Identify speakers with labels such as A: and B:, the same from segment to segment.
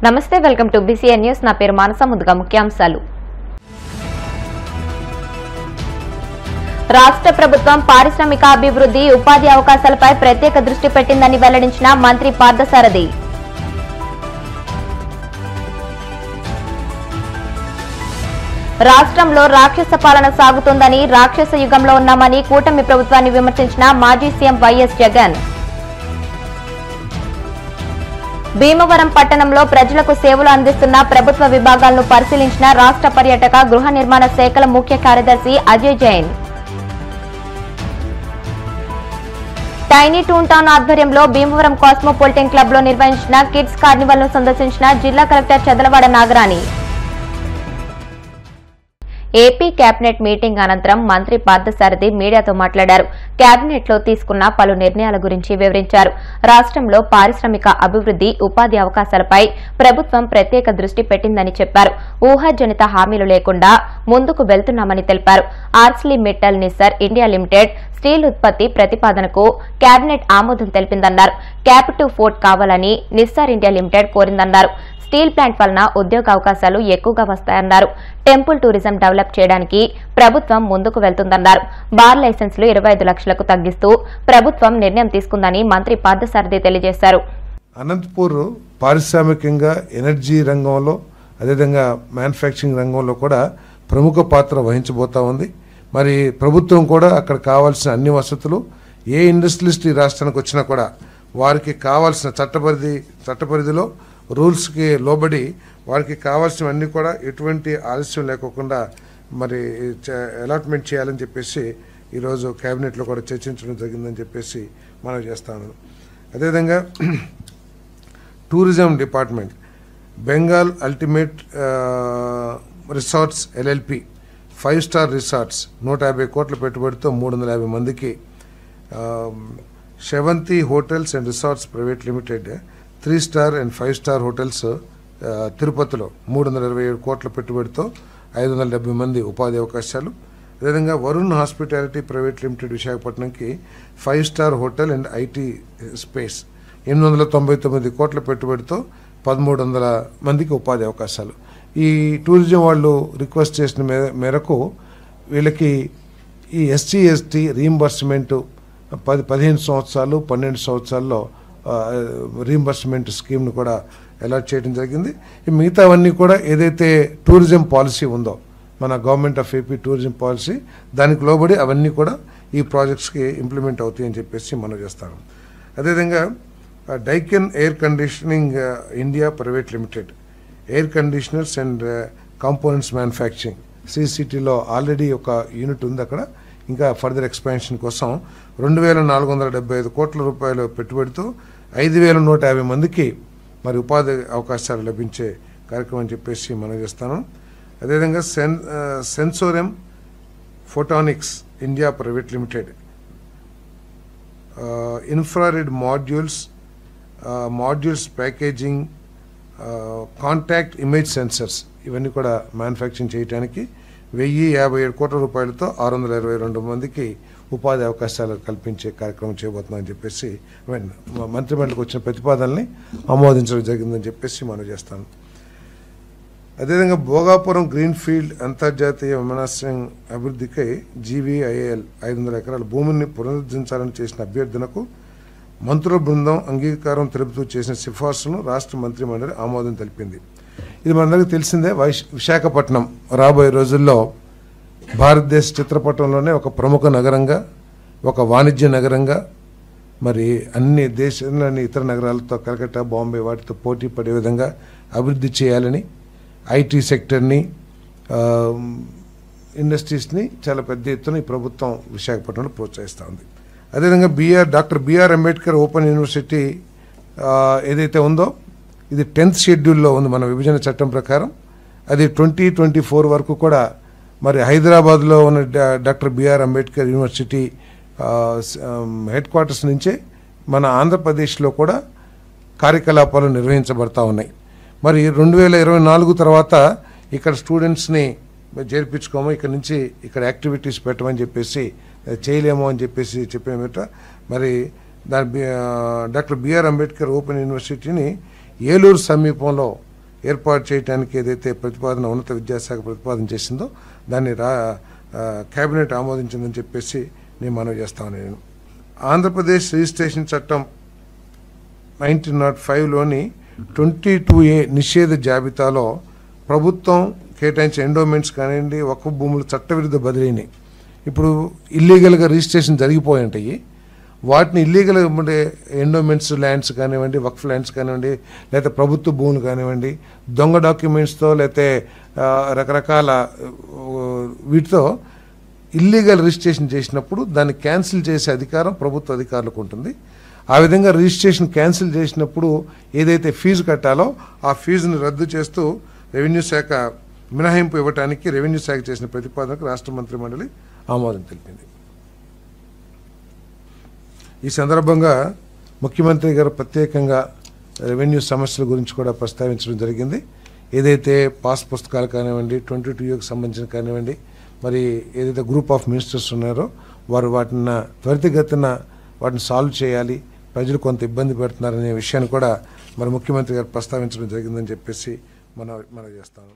A: నమస్తే, welcome to BCN news. నా పేరు మానస. ముందుగా ముఖ్యాంశాలు. రాష్ట్ర ప్రభుత్వం పారిశ్రామిక అభివృద్ధి, ఉపాధి అవకాశాలపై ప్రత్యేక దృష్టి పెట్టిందని వెల్లడించిన మంత్రి పార్థసారథి. రాష్ట్రంలో రాక్షస పాలన సాగుతోందని, రాక్షస యుగంలో ఉన్నామని కూటమి ప్రభుత్వాన్ని విమర్శించిన మాజీ సీఎం వైఎస్ జగన్. భీమవరం పట్టణంలో ప్రజలకు సేవలు అందిస్తున్న ప్రభుత్వ విభాగాలను పరిశీలించిన రాష్ట్ర పర్యాటక, గృహ నిర్మాణ శాఖల ముఖ్య కార్యదర్శి Ajay Jain. Tiny toon town ఆధ్వర్యంలో భీమవరం కాస్మోపాలిటన్ క్లబ్ లో నిర్వహించిన కిడ్స్ కార్నివల్ ను సందర్శించిన జిల్లా collector Chadalavada Nagarani. AP cabinet meeting అనంతరం మంత్రి పార్థసారథి మీడియాతో మాట్లాడారు. కేబినెట్ లో తీసుకున్న పలు నిర్ణయాల గురించి వివరించారు. రాష్ట్రంలో పారిశ్రామిక అభివృద్ధి, ఉపాధి అవకాశాలపై ప్రభుత్వం ప్రత్యేక దృష్టి పెట్టిందని చెప్పారు. ఊహాజనిత హామీలు లేకుండా ముందుకు వెళ్తున్నామని తెలిపారు. ఆర్సిలర్మిట్టల్ నిస్సర్ ఇండియా లిమిటెడ్ స్టీల్ ఉత్పత్తి ప్రతిపాదనకు కేబినెట్ ఆమోదం తెలిపిందన్నారు. క్యాపిటివ్ పోర్ట్ కావాలని నిస్సర్ ఇండియా లిమిటెడ్ కోరిందన్నారు. స్టీల్ ప్లాంట్ వలన ఉద్యోగ అవకాశాలు ఎక్కువగా వస్తాయన్నారు. టెంపుల్ టూరిజం డెవలప్ చేయడానికి ప్రభుత్వం ముందుకు వెళ్తుందన్నారు. బార్ లైసెన్సులు 25 లక్షలకు తగ్గిస్తూ ప్రభుత్వం నిర్ణయం తీసుకుందని మంత్రి పార్థసారథి తెలియజేశారు.
B: అనంతపూర్ పారిశ్రామికంగా, ఎనర్జీ రంగంలో, అదేవిధంగా మ్యానుఫ్యాక్చరింగ్ రంగంలో కూడా ప్రముఖ పాత్ర వహించబోతా ఉంది. మరి ప్రభుత్వం కూడా అక్కడ కావాల్సిన అన్ని వసతులు, ఏ ఇండస్ట్రియలిస్ట్ ఈ రాష్ట్రానికి వచ్చినా కూడా వారికి కావాల్సిన చట్టపరిధిలో రూల్స్కి లోబడి వారికి కావాల్సినవన్నీ కూడా ఎటువంటి ఆలస్యం లేకోకుండా మరి అలాట్మెంట్ చేయాలని చెప్పేసి ఈరోజు కేబినెట్లో కూడా చర్చించడం జరిగిందని చెప్పేసి మనం చేస్తాను. అదేవిధంగా tourism department, Bengal ultimate resorts LLP 5 star resorts 150 కోట్ల పెట్టుబడితో 350 మందికి, శవంతి hotels and resorts private limited 3 star and 5 star hotels తిరుపతిలో 327 కోట్ల పెట్టుబడితో 570 మంది ఉపాధి అవకాశాలు. అదేవిధంగా వరుణ్ హాస్పిటాలిటీ ప్రైవేట్ లిమిటెడ్ విశాఖపట్నంకి 5 star hotel and IT space 899 కోట్ల పెట్టుబడితో 1300 మందికి ఉపాధి అవకాశాలు. ఈ టూరిజం వాళ్ళు రిక్వెస్ట్ చేసిన మేరకు వీళ్ళకి ఈ SC/ST రీయింబర్స్మెంట్ 15 సంవత్సరాలు 12 సంవత్సరాల్లో రీయింబర్స్మెంట్ స్కీమ్ను కూడా అలాట్ చేయడం జరిగింది. ఈ మిగతావన్నీ కూడా ఏదైతే టూరిజం పాలసీ ఉందో, మన government of AP tourism policy, దానికి లోబడి అవన్నీ కూడా ఈ ప్రాజెక్ట్స్కి ఇంప్లిమెంట్ అవుతాయని చెప్పేసి మనం చేస్తాము. అదేవిధంగా Daikin air conditioning India private limited air conditioners and components manufacturing CCTలో ఆల్రెడీ ఒక యూనిట్ ఉంది. అక్కడ ఇంకా ఫర్దర్ ఎక్స్పాన్షన్ కోసం 2475 కోట్ల రూపాయల పెట్టుబడితో 5150 మందికి మరి ఉపాధి అవకాశాలు లభించే కార్యక్రమం అని చెప్పేసి మనం చేస్తాను. అదేవిధంగా Sensorium photonics India private limited infrared modules packaging, contact image sensors ఇవన్నీ కూడా మ్యానుఫ్యాక్చరింగ్ చేయడానికి 1057 కోట్ల రూపాయలతో 622 మందికి ఉపాధి అవకాశాలు కల్పించే కార్యక్రమం చేయబోతున్నామని చెప్పేసి మంత్రిమండలికి వచ్చిన ప్రతిపాదనల్ని ఆమోదించడం జరిగిందని చెప్పేసి మనం చేస్తాను. అదేవిధంగా భోగాపురం గ్రీన్ఫీల్డ్ అంతర్జాతీయ విమానాశ్రయం అభివృద్ధికై GVIL 500 ఎకరాల భూమిని పునరుద్ధరించాలని చేసిన అభ్యర్థనకు మంత్రుల బృందం అంగీకారం తెలుపుతూ చేసిన సిఫార్సును రాష్ట్ర మంత్రిమండలి ఆమోదం తెలిపింది. ఇది మనందరికీ తెలిసిందే. విశాఖపట్నం రాబోయే రోజుల్లో భారతదేశ చిత్రపటంలోనే ఒక ప్రముఖ నగరంగా, ఒక వాణిజ్య నగరంగా, మరి అన్ని దేశంలోని ఇతర నగరాలతో, కలకత్తా, బాంబే వాటితో పోటీ పడే విధంగా అభివృద్ధి చేయాలని IT సెక్టర్ని, ఇండస్ట్రీస్ని చాలా పెద్ద ఎత్తున ఈ ప్రభుత్వం విశాఖపట్నంలో ప్రోత్సహిస్తూ ఉంది. అదేవిధంగా doctor BR Ambedkar open university ఏదైతే ఉందో ఇది 10th షెడ్యూల్లో ఉంది మన విభజన చట్టం ప్రకారం. అది 2024 వరకు కూడా మరి హైదరాబాద్లో ఉన్న doctor BR Ambedkar university headquarters నుంచే మన ఆంధ్రప్రదేశ్లో కూడా కార్యకలాపాలు నిర్వహించబడతా ఉన్నాయి. మరి 2024 తర్వాత ఇక్కడ స్టూడెంట్స్ని చేర్పించుకోము, ఇక్కడ నుంచి ఇక్కడ యాక్టివిటీస్ పెట్టమని చెప్పేసి చేయలేము అని చెప్పేసి చెప్పేమిట. మరి దాని డాక్టర్ బిఆర్ అంబేద్కర్ ఓపెన్ యూనివర్సిటీని ఏలూరు సమీపంలో ఏర్పాటు చేయడానికి ఏదైతే ప్రతిపాదన ఉన్నత విద్యాశాఖ ప్రతిపాదన చేసిందో దాన్ని కేబినెట్ ఆమోదించిందని చెప్పేసి నేను మనవి చేస్తాను. నేను ఆంధ్రప్రదేశ్ రిజిస్ట్రేషన్ చట్టం 1905లోని 22A నిషేధ జాబితాలో ప్రభుత్వం కేటాయించిన ఎండోమెంట్స్ కానివ్వండి, వక్ఫ్ భూములు చట్టవిరుద్ధ బదిలీని ఇప్పుడు ఇల్లీగల్గా రిజిస్ట్రేషన్ జరిగిపోయి ఉంటాయి. వాటిని ఇల్లీగల్ ఉండే ఎండోమెంట్స్ ల్యాండ్స్ కానివ్వండి, వక్ఫ్ ల్యాండ్స్ కానివ్వండి, లేకపోతే ప్రభుత్వ భూములు కానివ్వండి, దొంగ డాక్యుమెంట్స్తో లేకపోతే రకరకాల వీటితో ఇల్లీగల్ రిజిస్ట్రేషన్ చేసినప్పుడు దాన్ని క్యాన్సిల్ చేసే అధికారం ప్రభుత్వ అధికారులకు ఉంటుంది. ఆ విధంగా రిజిస్ట్రేషన్ క్యాన్సిల్ చేసినప్పుడు ఏదైతే ఫీజు కట్టాలో ఆ ఫీజుని రద్దు చేస్తూ రెవెన్యూ శాఖ మినహాయింపు ఇవ్వడానికి రెవెన్యూ శాఖ చేసిన ప్రతిపాదనకు రాష్ట్ర మంత్రిమండలి ఆమోదం తెలిపింది. ఈ సందర్భంగా ముఖ్యమంత్రి గారు ప్రత్యేకంగా రెవెన్యూ సమస్యల గురించి కూడా ప్రస్తావించడం జరిగింది. ఏదైతే పాస్ పుస్తకాలు కానివ్వండి, 22Aకి సంబంధించిన కానివ్వండి, మరి ఏదైతే గ్రూప్ ఆఫ్ మినిస్టర్స్ ఉన్నారో వారు వాటిని త్వరితగతిన వాటిని సాల్వ్ చేయాలి, ప్రజలు కొంత ఇబ్బంది పెడుతున్నారనే విషయాన్ని కూడా మరి ముఖ్యమంత్రి గారు ప్రస్తావించడం జరిగిందని చెప్పేసి మనం చేస్తాము.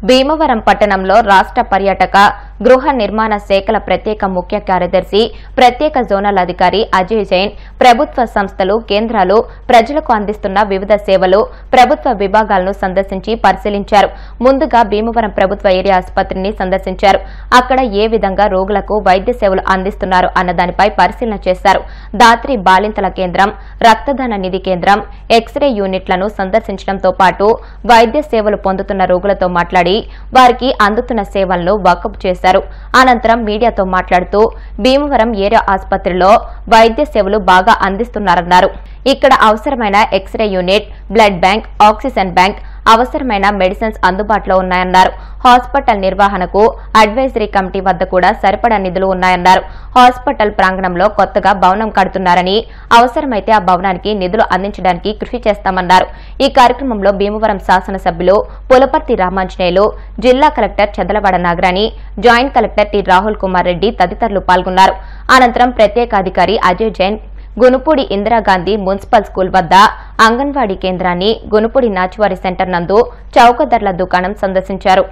A: భీమవరం పట్టణంలో రాష్ట్ర పర్యాటక గృహ నిర్మాణ శాఖల ప్రత్యేక ముఖ్య కార్యదర్శి ప్రత్యేక జోనల్ అధికారి అజయ్ జైన్ ప్రభుత్వ సంస్థలు, కేంద్రాలు ప్రజలకు అందిస్తున్న వివిధ సేవలు, ప్రభుత్వ విభాగాలను సందర్శించి పరిశీలించారు. ముందుగా భీమవరం ప్రభుత్వ ఏరియా ఆసుపత్రిని సందర్శించారు. అక్కడ ఏ విధంగా రోగులకు వైద్య సేవలు అందిస్తున్నారు అన్న దానిపై పరిశీలన చేశారు. దాత్రి బాలింతల కేంద్రం, రక్తదాన నిధి కేంద్రం, ఎక్స్రే యూనిట్లను సందర్శించడంతో పాటు వైద్య సేవలు పొందుతున్న రోగులతో మాట్లాడి వారికి అందుతున్న సేవలను వాకప్ చేశారు. అనంతరం మీడియాతో మాట్లాడుతూ భీమవరం ఏరియా ఆసుపత్రిలో వైద్య సేవలు బాగా అందిస్తున్నారన్నారు. ఇక్కడ అవసరమైన X ray unit, blood bank, oxygen bank, అవసరమైన మెడిసిన్స్ అందుబాటులో ఉన్నాయన్నారు. హాస్పిటల్ నిర్వహణకు అడ్వైజరీ కమిటీ వద్ద కూడా సరిపడా నిధులు ఉన్నాయన్నారు. హాస్పిటల్ ప్రాంగణంలో కొత్తగా భవనం కడుతున్నారని, అవసరమైతే ఆ భవనానికి నిధులు అందించడానికి కృషి చేస్తామన్నారు. ఈ కార్యక్రమంలో భీమవరం శాసనసభ్యులు పులపర్తి రామాంజనేయులు, జిల్లా collector Chadalavada Nagarani, joint collector T Rahul Kumar Reddy తదితరులు పాల్గొన్నారు. అనంతరం ప్రత్యేకాధికారి అజయ్ జైన్ గునుపూడి ఇందిరాగాంధీ మున్సిపల్ స్కూల్ వద్ద అంగన్వాడీ కేంద్రాన్ని, గునుపూడి నాచువారి సెంటర్ నందు చౌకధరల దుకాణం సందర్శించారు.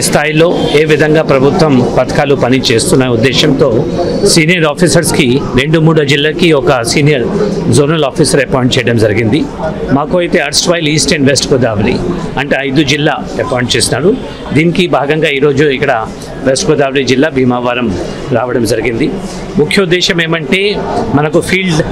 C: స్థాయిలో ఏ విధంగా ప్రభుత్వం పథకాలు పని చేస్తున్న ఉద్దేశంతో సీనియర్ ఆఫీసర్స్కి 2-3 జిల్లాకి ఒక సీనియర్ జోనల్ ఆఫీసర్ అపాయింట్ చేయడం జరిగింది. మాకు అయితే అర్స్ట్వైల్ ఈస్ట్ అండ్ వెస్ట్ గోదావరి అంటే 5 జిల్లా అపాయింట్ చేస్తున్నారు. దీనికి భాగంగా ఈరోజు ఇక్కడ వెస్ట్ గోదావరి జిల్లా భీమవరం రావడం జరిగింది. ముఖ్య ఉద్దేశం ఏమంటే మనకు ఫీల్డ్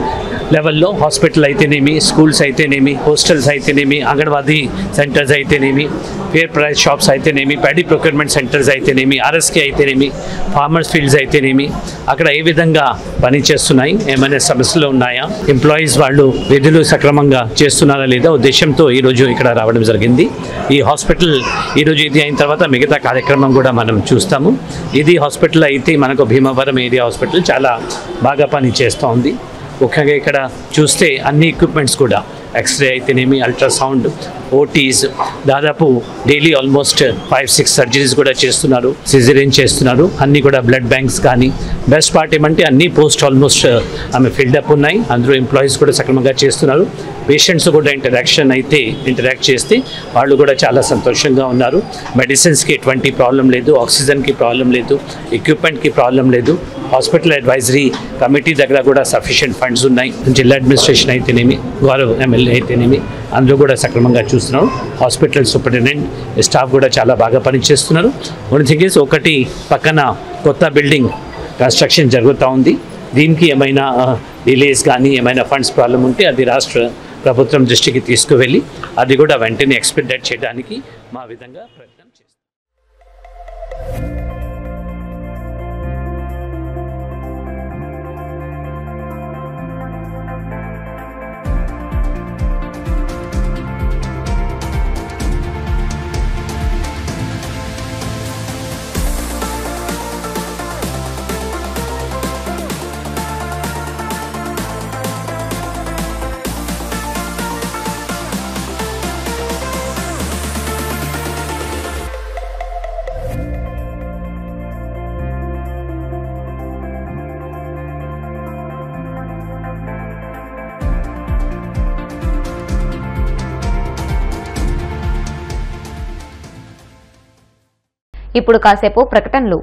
C: లెవెల్లో హాస్పిటల్ అయితేనేమి, స్కూల్స్ అయితేనేమి, హాస్టల్స్ అయితేనేమి, అంగన్వాడీ సెంటర్స్ అయితేనేమి, ఫేర్ ప్రైస్ షాప్స్ అయితేనేమి, ప్యాడీ ప్రొక్యూర్మెంట్ సెంటర్స్ అయితేనేమి, ఆర్ఎస్కే అయితేనేమి, ఫార్మర్స్ ఫీల్డ్స్ అయితేనేమి అక్కడ ఏ విధంగా పనిచేస్తున్నాయి, ఏమైనా సమస్యలు ఉన్నాయా, ఎంప్లాయీస్ వాళ్ళు విధులు సక్రమంగా చేస్తున్నారా లేదా ఉద్దేశంతో ఈరోజు ఇక్కడ రావడం జరిగింది. ఈ హాస్పిటల్ ఈరోజు ఇది అయిన తర్వాత మిగతా కార్యక్రమం కూడా మనం చూస్తాము. ఇది హాస్పిటల్ అయితే మనకు భీమవరం ఏరియా హాస్పిటల్ చాలా బాగా పని చేస్తూ ఉంది. ముఖ్యంగా ఇక్కడ చూస్తే అన్ని ఎక్విప్మెంట్స్ కూడా ఎక్స్రే అయితేనేమి, అల్ట్రాసౌండ్, ఓటీస్ దాదాపు డైలీ ఆల్మోస్ట్ 5-6 సర్జరీస్ కూడా చేస్తున్నారు, సిజేరియన్ చేస్తున్నారు. అన్నీ కూడా బ్లడ్ బ్యాంక్స్ కానీ బెస్ట్ పార్ట్ ఏమంటే అన్ని పోస్ట్ ఆల్మోస్ట్ ఆమె ఫిల్డప్ ఉన్నాయి. అందరూ ఎంప్లాయీస్ కూడా సక్రమంగా చేస్తున్నారు. పేషెంట్స్ కూడా ఇంటరాక్ట్ చేస్తే వాళ్ళు కూడా చాలా సంతోషంగా ఉన్నారు. మెడిసిన్స్కి ఎటువంటి ప్రాబ్లం లేదు, ఆక్సిజన్కి ప్రాబ్లం లేదు, ఎక్విప్మెంట్కి ప్రాబ్లం లేదు. హాస్పిటల్ అడ్వైజరీ కమిటీ దగ్గర కూడా సఫిషియెంట్ ఫండ్స్ ఉన్నాయి. జిల్లా అడ్మినిస్ట్రేషన్ అయితేనేమి, గౌరవ ఎమ్మెల్యే అయితేనేమి అందరూ కూడా సక్రమంగా చూస్తున్నారు. హాస్పిటల్ సూపరింటెండెంట్ స్టాఫ్ కూడా చాలా బాగా పనిచేస్తున్నారు. వన్ థింగ్ ఈజ్ ఒకటి పక్కన కొత్త బిల్డింగ్ కన్స్ట్రక్షన్ జరుగుతూ ఉంది. దీనికి ఏమైనా డిలేస్ కానీ ఏమైనా ఫండ్స్ ప్రాబ్లం ఉంటే అది రాష్ట్ర ప్రభుత్వం దృష్టికి తీసుకువెళ్ళి అది కూడా వెంటనే ఎక్స్పెడిట్ చేయడానికి మా విధంగా ప్రయత్నం చేస్తాం.
A: ఇప్పుడు కాసేపు ప్రకటనలు.